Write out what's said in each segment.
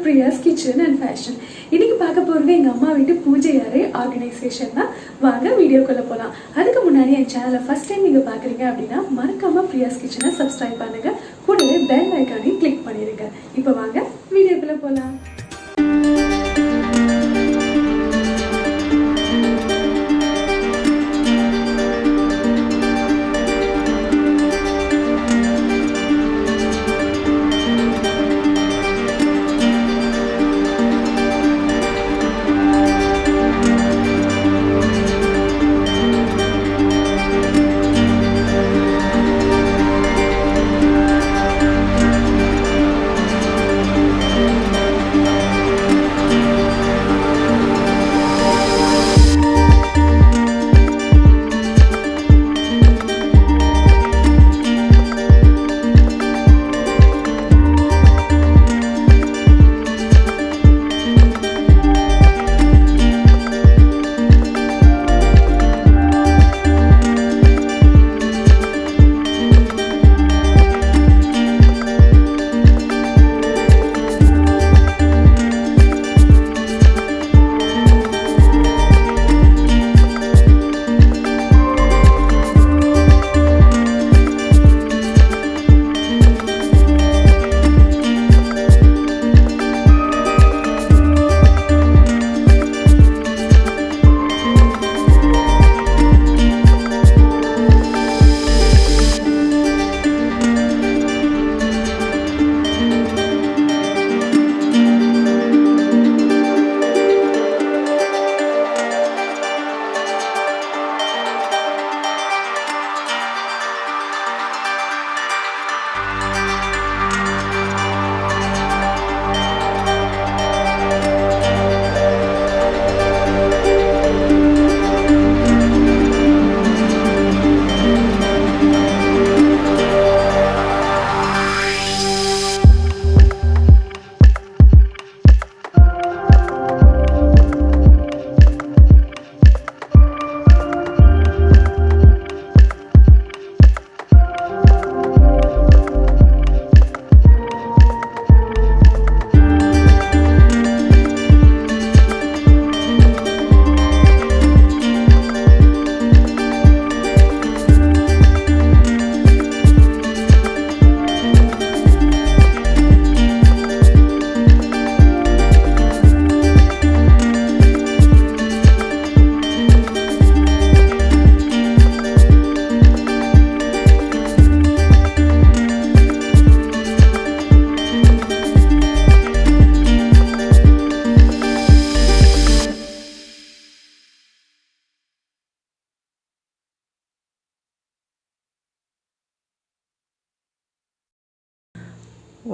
Priya's Kitchen and Fashion. இன்னைக்கு பார்க்க போறது எங்க அம்மா வீட்டு பூஜை அறை ஆர்கனைசேஷன் தான். வாங்க வீடியோக்குள்ள போலாம். அதுக்கு முன்னாடி என் சேனலை ஃபர்ஸ்ட் டைம் நீங்க பாக்குறீங்க அப்படின்னா மறக்காம Priya's Kitchen-ஐ சப்ஸ்கிரைப் பண்ணுங்க. கூடவே பெல் ஐகானையும் கிளிக் பண்ணிருங்க. இப்போ வாங்க வீடியோக்குள்ள போலாம்.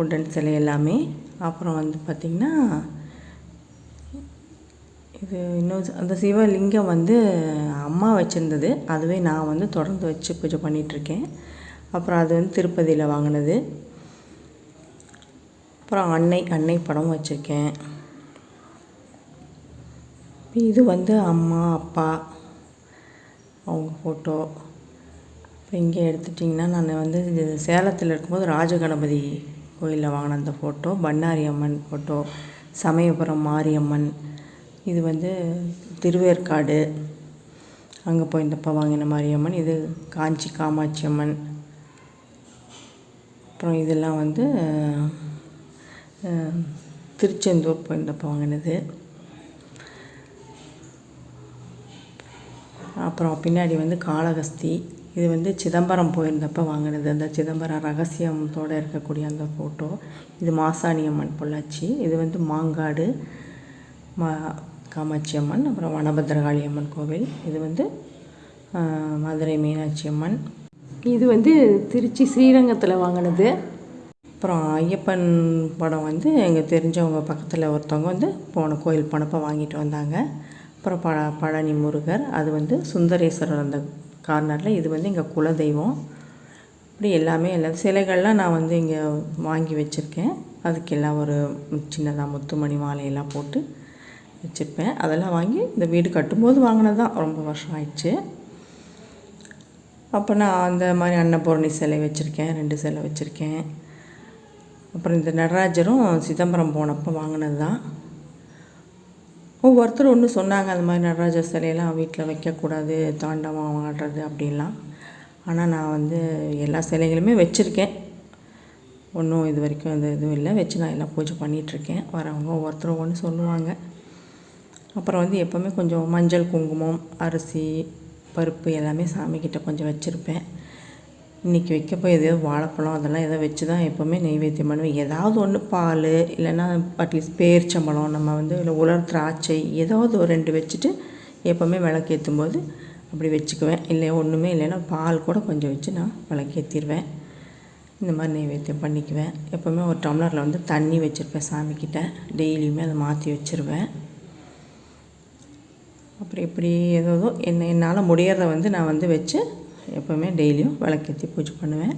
உடன் சிலை எல்லாமே. அப்புறம் வந்து பார்த்திங்கன்னா இது இன்னும் அந்த சிவலிங்கம் வந்து அம்மா வச்சுருந்தது, அதுவே நான் வந்து தொடர்ந்து வச்சு பூஜை பண்ணிகிட்ருக்கேன். அப்புறம் அது வந்து திருப்பதியில் வாங்கினது. அப்புறம் அன்னை படம் வச்சுருக்கேன். இது வந்து அம்மா அப்பா அவங்க ஃபோட்டோ. இப்போ இங்கே எடுத்துட்டிங்கன்னா நான் வந்து சேலத்தில் இருக்கும்போது ராஜகணபதி கோயிலில் வாங்கின அந்த ஃபோட்டோ, பண்ணாரி அம்மன் ஃபோட்டோ, சமயபுரம் மாரியம்மன், இது வந்து திருவேற்காடு அங்கே போயிருந்தப்போ வாங்கின மாரியம்மன், இது காஞ்சி காமாட்சி அம்மன். அப்புறம் இதெல்லாம் வந்து திருச்செந்தூர் போயிருந்தப்போ வாங்கினது. அப்புறம் பின்னாடி வந்து காளகஸ்தி, இது வந்து சிதம்பரம் போயிருந்தப்போ வாங்கினது, அந்த சிதம்பரம் ரகசியத்தோடு இருக்கக்கூடிய அந்த ஃபோட்டோ. இது மாசாணி அம்மன் பொள்ளாச்சி, இது வந்து மாங்காடு காமாட்சி அம்மன். அப்புறம் வனபத்திரகாளி அம்மன் கோவில், இது வந்து மதுரை மீனாட்சி அம்மன். இது வந்து திருச்சி ஸ்ரீரங்கத்தில் வாங்கினது. அப்புறம் ஐயப்பன் படம் வந்து எங்கள் தெரிஞ்சவங்க பக்கத்தில் ஒருத்தவங்க வந்து கோயில் போனப்போ வாங்கிட்டு வந்தாங்க. அப்புறம் பழனி முருகர், அது வந்து சுந்தரேஸ்வரர் அந்த கார்னரில், இது வந்து எங்கள் குலதெய்வம். இப்படி எல்லாமே சிலைகள்லாம் நான் வந்து இங்கே வாங்கி வச்சுருக்கேன். அதுக்கெல்லாம் ஒரு சின்னதாக முத்துமணி மாலையெல்லாம் போட்டு வச்சுருப்பேன். அதெல்லாம் வாங்கி இந்த வீடு கட்டும்போது வாங்கினது தான், ரொம்ப வருஷம் ஆயிடுச்சு. அப்போ நான் அந்த மாதிரி அன்னபூரணி சிலை வச்சுருக்கேன், 2 சிலை வச்சுருக்கேன். அப்புறம் இந்த நடராஜரும் சிதம்பரம் போனப்போ வாங்கினது தான். ஒவ்வொருத்தர் ஒன்று சொன்னாங்க, அந்த மாதிரி நடராஜர் சிலையெல்லாம் வீட்டில் வைக்கக்கூடாது, தாண்டவம் ஆடுறது அப்படின்லாம். ஆனால் நான் வந்து எல்லா சிலைகளுமே வச்சுருக்கேன். ஒன்றும் இது வரைக்கும் அந்த இதுவும் இல்லை, வச்சு நான் எல்லாம் பூஜை பண்ணிகிட்ருக்கேன். வரவங்க ஒவ்வொருத்தரும் ஒன்று சொல்லுவாங்க. அப்புறம் வந்து எப்போவுமே கொஞ்சம் மஞ்சள் குங்குமம், அரிசி, பருப்பு எல்லாமே சாமிக்கிட்ட கொஞ்சம் வச்சுருப்பேன். இன்றைக்கி வைக்கப்போ எதையோ வாழைப்பழம் அதெல்லாம் எதோ வச்சு தான் எப்போவுமே நெய்வேத்தியம் பண்ணுவேன். ஏதாவது ஒன்று பால் இல்லைன்னா அட்லீஸ்ட் பேரிச்சம்பழம், நம்ம வந்து இல்லை உலர் திராட்சை ஏதாவது ஒரு 2 வச்சுட்டு எப்போவுமே விளக்கேற்றும் போது அப்படி வச்சுக்குவேன். இல்லை ஒன்றுமே இல்லைன்னா பால் கூட கொஞ்சம் வச்சு நான் விளக்கேற்றிடுவேன். இந்த மாதிரி நெய்வேத்தியம் பண்ணிக்குவேன். எப்போவுமே ஒரு டம்ளரில் வந்து தண்ணி வச்சுருப்பேன் சாமிக்கிட்ட. டெய்லியுமே அதை மாற்றி வச்சுருவேன். அப்புறம் இப்படி ஏதோ என்னால் முடியறத வந்து நான் வந்து வச்சு எப்போவுமே டெய்லியும் விளக்கேற்றி பூஜை பண்ணுவேன்.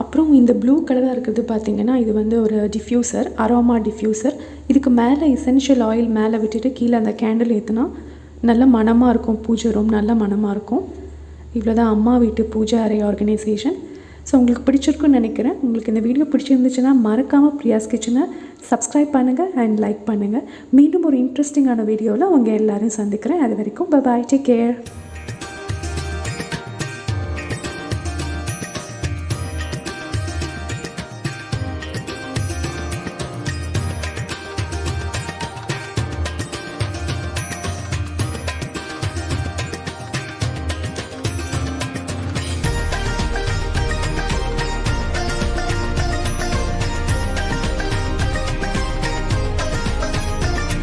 அப்புறம் இந்த ப்ளூ கலராக இருக்கிறது பார்த்திங்கன்னா இது வந்து ஒரு டிஃப்யூசர், அரோமா டிஃப்யூசர். இதுக்கு மேலே எசென்ஷியல் ஆயில் மேலே விட்டுட்டு கீழே அந்த கேண்டில் ஏற்றினா நல்ல மணமாக இருக்கும். பூஜை ரூம் நல்ல மணமாக இருக்கும். இவ்வளோ தான் அம்மா வீட்டு பூஜை அறை ஆர்கனைசேஷன். ஸோ உங்களுக்கு பிடிச்சிருக்குன்னு நினைக்கிறேன். உங்களுக்கு இந்த வீடியோ பிடிச்சிருந்துச்சுன்னா மறக்காமல் பிரியாஸ் கிச்சனை சப்ஸ்கிரைப் பண்ணுங்கள் அண்ட் லைக் பண்ணுங்கள். மீண்டும் ஒரு இன்ட்ரெஸ்டிங்கான வீடியோவில் உங்கள் எல்லோரும் சந்திக்கிறேன். அது வரைக்கும் பை, டேக் கேர்.